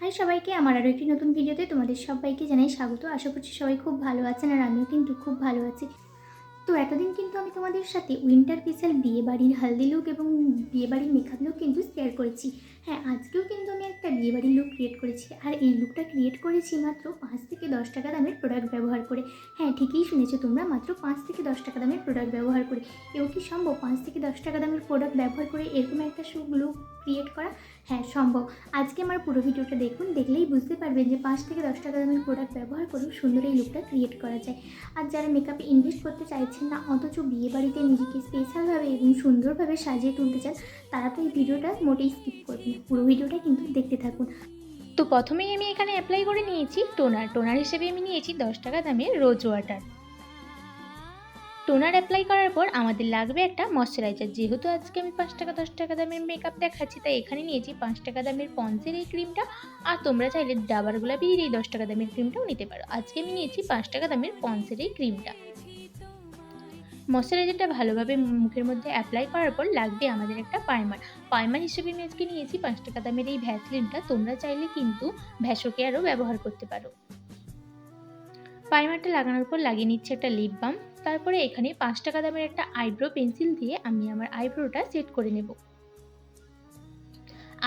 High সবাইকে, আমার আরও একটি নতুন ভিডিওতে তোমাদের সবাইকে জানাই স্বাগত। আশা করছি সবাই খুব ভালো আছেন, আর আমিও কিন্তু খুব ভালো আছি। তো এতদিন কিন্তু আমি তোমাদের সাথে উইন্টার স্পেশাল বিয়েবাড়ির হালদি লুক এবং বিয়েবাড়ির মেকআপ লুক কিন্তু শেয়ার করেছি। হ্যাঁ, আজকেও কিন্তু আমি একটা বিয়েবাড়ির লুক ক্রিয়েট করেছি, আর এই লুকটা ক্রিয়েট করেছি মাত্র 5 থেকে 10 টাকা দামের প্রোডাক্ট ব্যবহার করে। হ্যাঁ, ঠিকই শুনেছো তোমরা, মাত্র 5 থেকে 10 টাকা দামের প্রোডাক্ট ব্যবহার করে। এও কি সম্ভব 5 থেকে 10 টাকা দামের প্রোডাক্ট ব্যবহার করে এরকম একটা লুক ক্রিয়েট করা? হ্যাঁ, সম্ভব। আজকে আমার পুরো ভিডিওটা দেখুন, দেখলেই বুঝতে পারবেন যে 5 থেকে 10 টাকা দামের প্রোডাক্ট ব্যবহার করেও সুন্দর এই লুকটা ক্রিয়েট করা যায়। আর যারা মেকআপে ইনভেস্ট করতে চাইছেন না, অথচ বিয়েবাড়িতে নিজেকে স্পেশালভাবে এবং সুন্দরভাবে সাজিয়ে তুলতে চান, তারা তো এই ভিডিওটা মোটেই স্কিপ করবেন না, পুরো ভিডিওটা কিন্তু দেখতে থাকুন। তো প্রথমেই আমি এখানে অ্যাপ্লাই করে নিয়েছি টোনার হিসেবে আমি নিয়েছি 10 টাকা দামের রোজ ওয়াটার। টোনার অ্যাপ্লাই করার পর আমাদের লাগবে একটা ময়শ্চারাইজার। যেহেতু আজকে আমি 5 টাকা 10 টাকা দামের মেকআপ দেখাচ্ছি, তাই এখানে নিয়েছি 5 টাকা দামের পন্সের এই ক্রিমটা। আর তোমরা চাইলে ডাবার গোলাপির এই 10 টাকা দামের ক্রিমটাও নিতে পারো। আজকে আমি নিয়েছি 5 টাকা দামের পন্সের এই ক্রিমটা। ময়শ্চারাইজারটা ভালোভাবে মুখের মধ্যে অ্যাপ্লাই করার পর লাগবে আমাদের একটা প্রাইমার হিসেবে আমি আজকে নিয়েছি 5 টাকা দামের এই ভ্যাসলিনটা। তোমরা চাইলে কিন্তু ভ্যাসোকেয়ারও ব্যবহার করতে পারো। প্রাইমারটা লাগানোর পর লাগিয়ে নিচ্ছে একটা লিপ বাম। তারপরে এখানে 5 টাকা দামের একটা আইব্রো পেন্সিল দিয়ে আমি আমার আইব্রোটা সেট করে নেব।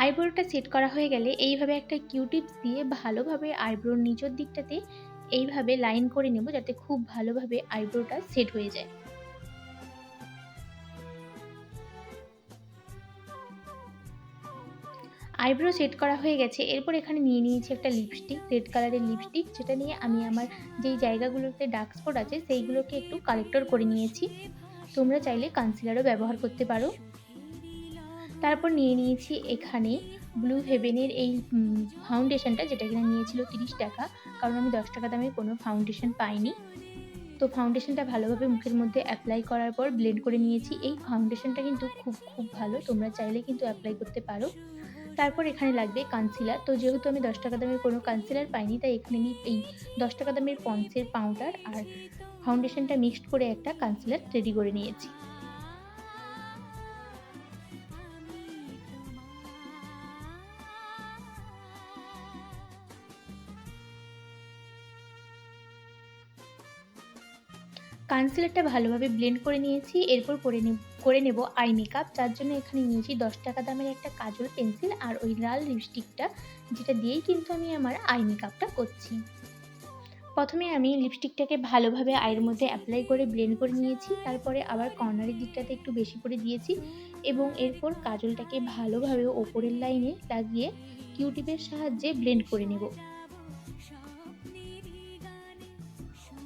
আইব্রোটা সেট করা হয়ে গেলে এইভাবে একটা কিউটিপস দিয়ে ভালোভাবে আইব্রোর নিচের দিকটাতে এইভাবে লাইন করে নেব, যাতে খুব ভালোভাবে আইব্রোটা সেট হয়ে যায়। আইব্রো সেট করা হয়ে গেছে। এরপর এখানে নিয়ে নিয়েছি একটা লিপস্টিক, রেড কালারের লিপস্টিক, যেটা নিয়ে আমি আমার যেই জায়গাগুলোতে ডার্ক স্পট আছে সেইগুলোকে একটু কালেক্টর করে নিয়েছি। তোমরা চাইলে কনসিলারও ব্যবহার করতে পারো। তারপর নিয়ে নিয়েছি এখানে ব্লু হেভেনের এই ফাউন্ডেশনটা, যেটা কিনা নিয়েছিল 30 টাকা, কারণ আমি 10 টাকা দামের কোনো ফাউন্ডেশন পাইনি। তো ফাউন্ডেশনটা ভালোভাবে মুখের মধ্যে অ্যাপ্লাই করার পর ব্লেন্ড করে নিয়েছি। এই ফাউন্ডেশনটা কিন্তু খুব ভালো, তোমরা চাইলে কিন্তু অ্যাপ্লাই করতে পারো। তারপর এখানে লাগবে কনসিলার। তো যেহেতু আমি 10 টাকা দামের কোনো কনসিলার পাইনি, তাই এখানে আমি এই 10 টাকা দামের পন্সের পাউডার আর ফাউন্ডেশনটা মিক্সড করে একটা কনসিলার রেডি করে নিয়েছি। কনসিলারটা ভালোভাবে ব্লেন্ড করে নিয়েছি। এরপর করে নেব আই মেকআপ, যার জন্য এখানে নিয়েছি 10 টাকা দামের একটা কাজল পেন্সিল আর ওই লাল লিপস্টিকটা, যেটা দিয়েই কিন্তু আমি আমার আই মেকআপটা করছি। প্রথমে আমি লিপস্টিকটাকে ভালোভাবে আইয়ের মধ্যে অ্যাপ্লাই করে ব্লেন্ড করে নিয়েছি। তারপরে আবার কর্নারের দিকটাতে একটু বেশি করে দিয়েছি এবং এরপর কাজলটাকে ভালোভাবে ওপরের লাইনে লাগিয়ে কিউটিপের সাহায্যে ব্লেন্ড করে নেব।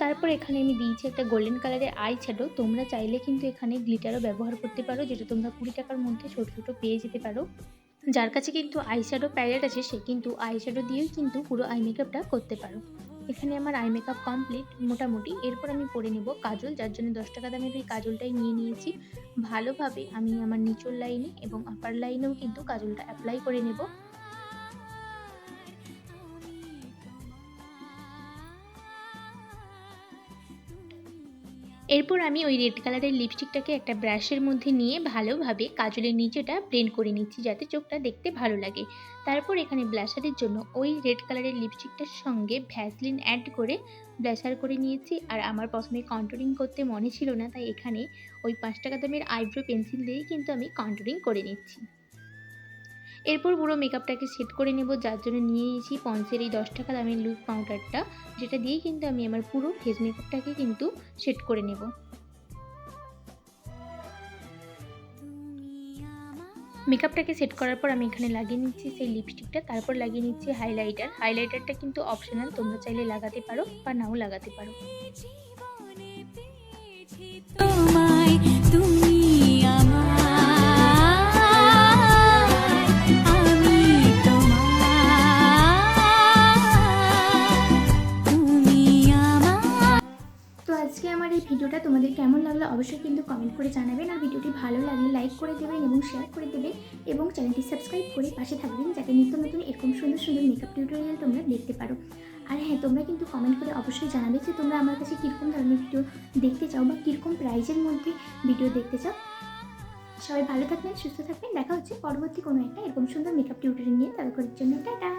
তারপর এখানে আমি দিয়েছি একটা গোল্ডেন কালারের আই শ্যাডো। তোমরা চাইলে কিন্তু এখানে গ্লিটারও ব্যবহার করতে পারো, যেটা তোমরা 20 টাকার মধ্যে ছোটো ছোটো পেয়ে যেতে পারো। যার কাছে কিন্তু আই শ্যাডো প্যালেট আছে, সে কিন্তু আই শ্যাডো দিয়েই কিন্তু পুরো আই মেকআপটা করতে পারো। এখানে আমার আই মেকআপ কমপ্লিট মোটামুটি। এরপর আমি পরে নেব কাজল, যার জন্য 10 টাকা দামের এই কাজলটাই নিয়ে নিয়েছি। ভালোভাবে আমি আমার নিচের লাইনে এবং আপার লাইনেও কিন্তু কাজলটা অ্যাপ্লাই করে নেব। এরপর আমি ওই রেড কালারের লিপস্টিকটাকে একটা ব্রাশের মধ্যে নিয়ে ভালোভাবে কাজলের নিচেটা ব্লেন্ড করে নিচ্ছি, যাতে চোখটা দেখতে ভালো লাগে। তারপর এখানে ব্লাশারের জন্য ওই রেড কালারের লিপস্টিকটার সঙ্গে ভ্যাসলিন অ্যাড করে ব্লাশার করে নিয়েছি। আর আমার প্রথমে কন্টুরিং করতে মনে ছিল না, তাই এখানে ওই 5 টাকা দামের আইব্রো পেন্সিল দিয়েই কিন্তু আমি কন্টুরিং করে নিচ্ছি। এরপর পুরো মেকআপটাকে সেট করে নেব, যার জন্য নিয়ে নিয়েছি পন্সের এই 10 টাকা দামের লুজ পাউডারটা, যেটা দিয়েই কিন্তু আমি আমার পুরো ফেস মেকআপটাকে কিন্তু সেট করে নেব। মেকআপটাকে সেট করার পর আমি এখানে লাগিয়ে নিচ্ছি সেই লিপস্টিকটা। তারপর লাগিয়ে নিচ্ছি হাইলাইটারটা কিন্তু অপশনাল, তোমরা চাইলে লাগাতে পারো বা নাও লাগাতে পারো। আজকে আমার এই ভিডিওটা তোমাদের কেমন লাগলো অবশ্যই কিন্তু কমেন্ট করে জানাবেন, আর ভিডিওটি ভালো লাগলে লাইক করে দেবেন এবং শেয়ার করে দেবেন এবং চ্যানেলটি সাবস্ক্রাইব করে পাশে থাকবেন, যাতে নিত্য নতুন এরকম সুন্দর সুন্দর মেকআপ টিউটোরিয়াল তোমরা দেখতে পারো। আর হ্যাঁ, তোমরা কিন্তু কমেন্ট করে অবশ্যই জানাবে যে তোমরা আমার কাছে কীরকম ধরনের ভিডিও দেখতে চাও বা কীরকম প্রাইজের মধ্যে ভিডিও দেখতে চাও। সবাই ভালো থাকবেন, সুস্থ থাকবেন। দেখা হচ্ছে পরবর্তী কোনো একটা এরকম সুন্দর মেকআপ টিউটোরিয়াল নিয়ে। ততক্ষণের জন্য টাটা।